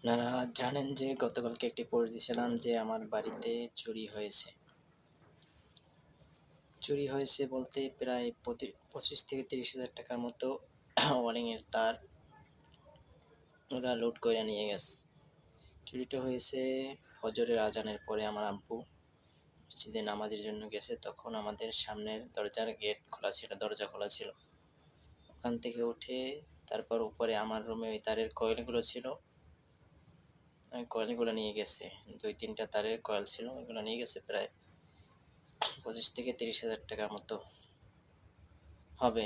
আপনারা জানেন যে গতকালকে একটি পোস্ট দিয়েছিলাম যে আমার বাড়িতে চুরি হয়েছে। চুরি হয়েছে বলতে প্রায় 25 থেকে 30 হাজার টাকার মতো ওয়ারিংয়ের তার ওরা লুট করে নিয়ে গেছে। চুরিটা হয়েছে ফজরের আজানের পরে। আমার আব্বু মসজিদে নামাজের জন্য গেছে, তখন আমাদের সামনের দরজা খোলা ছিল। ওখান থেকে উঠে তারপর উপরে আমার রুমে ওই তারের কয়েলগুলো ছিল, ওই কয়েলগুলো নিয়ে গেছে। 2-3টা তারের কয়েল ছিল, ওইগুলো নিয়ে গেছে। প্রায় 25 থেকে 30 হাজার টাকার মতো হবে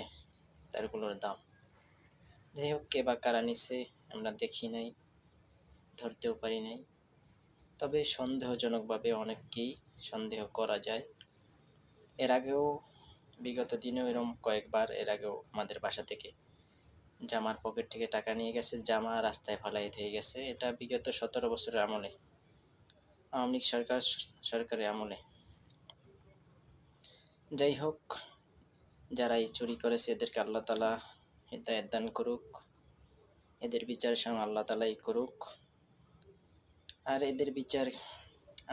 তারগুলোর দাম। যাই হোক, কে বা কারা নিছে আমরা দেখি নাই, ধরতেও পারি নাই। তবে সন্দেহজনকভাবে অনেককেই সন্দেহ করা যায়। এর আগেও বিগত দিনেও এরকম কয়েকবার আমাদের বাসা থেকে জামার পকেট থেকে টাকা নিয়ে গেছে, জামা রাস্তায় ফালাই থেকে গেছে। এটা বিগত 17 বছরের আমলে, আওয়ামী লীগ সরকারের আমলে। যাই হোক, যারা এই চুরি করেছে এদেরকে আল্লাহ তাআলা হেদায়েত দান করুক, এদের বিচার স্বয়ং আল্লাহ তাআলাই করুক। আর এদের বিচার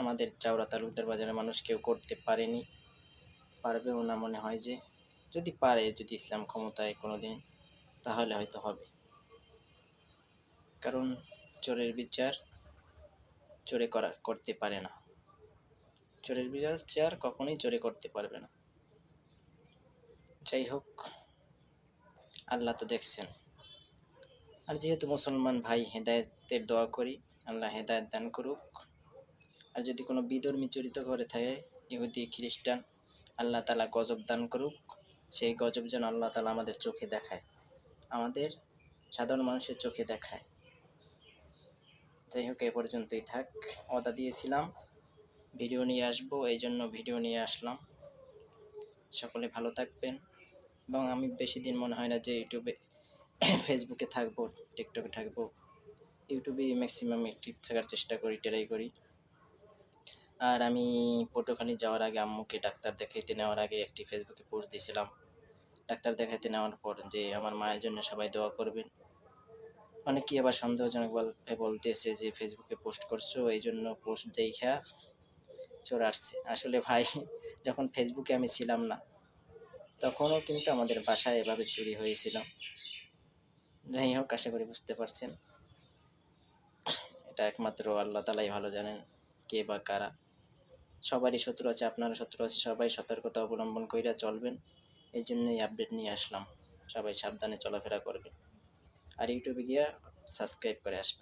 আমাদের চাওড়া তালুকদার বাজারের মানুষ কেউ করতে পারেনি, পারবেও না মনে হয়। যে যদি পারে, যদি ইসলাম ক্ষমতায় কোনো দিন, তাহলে হয়তো হবে। কারণ চোরের বিচার চোরে করতে পারে না, চোরের বিচার কখনোই চোরে করতে পারবে না। যাই হোক, আল্লাহ তো দেখছেন। আর যেহেতু মুসলমান ভাই, হেদায়েতের দোয়া করি, আল্লাহ হেদায়েত দান করুক। আর যদি কোনো বিধর্মী চরিত্র করে থাকে, ইহুদি খ্রিস্টান, আল্লাহ তাআলা গজব দান করুক। সেই গজব যেন আল্লাহ তাআলা আমাদের চোখে দেখায়, আমাদের সাধারণ মানুষের চোখে দেখায়। যাই হোক, এ পর্যন্তই থাক। ওয়াদা দিয়েছিলাম ভিডিও নিয়ে আসবো, এই জন্য ভিডিও নিয়ে আসলাম। সকলে ভালো থাকবেন। এবং আমি বেশি দিন মনে হয় না যে ইউটিউবে ফেসবুকে থাকবো, টিকটকে থাকবো। ইউটিউবে ম্যাক্সিমাম অ্যাক্টিভ থাকার চেষ্টা করি, ট্রাই করি। আর আমি পটুয়াখালী যাওয়ার আগে, আম্মুকে ডাক্তার দেখাইতে নেওয়ার আগে একটি ফেসবুকে পোস্ট দিয়েছিলাম। ডাক্তার দেখাইতে নেওয়ার পর যে আমার মায়ের জন্য সবাই দোয়া করবেন। অনেকেই আবার সন্দেহজনক বলতেছে যে ফেসবুকে পোস্ট করছো, এই জন্য পোস্ট দেখা চোর আসছে। আসলে ভাই, যখন ফেসবুকে আমি ছিলাম না, তখনও কিন্তু আমাদের বাসায় এভাবে চুরি হয়েছিল। যাই হোক, আশা করি বুঝতে পারছেন। এটা একমাত্র আল্লাহ তাআলাই ভালো জানেন কে বা কারা। সবারই শত্রু আছে, আপনারও শত্রু আছে। সবাই সতর্কতা অবলম্বন কইরা চলবেন। এই জন্যই আপডেট নিয়ে আসলাম। সবাই সাবধানে চলাফেরা করবেন। আর ইউটিউবে গিয়া সাবস্ক্রাইব করে আসবেন।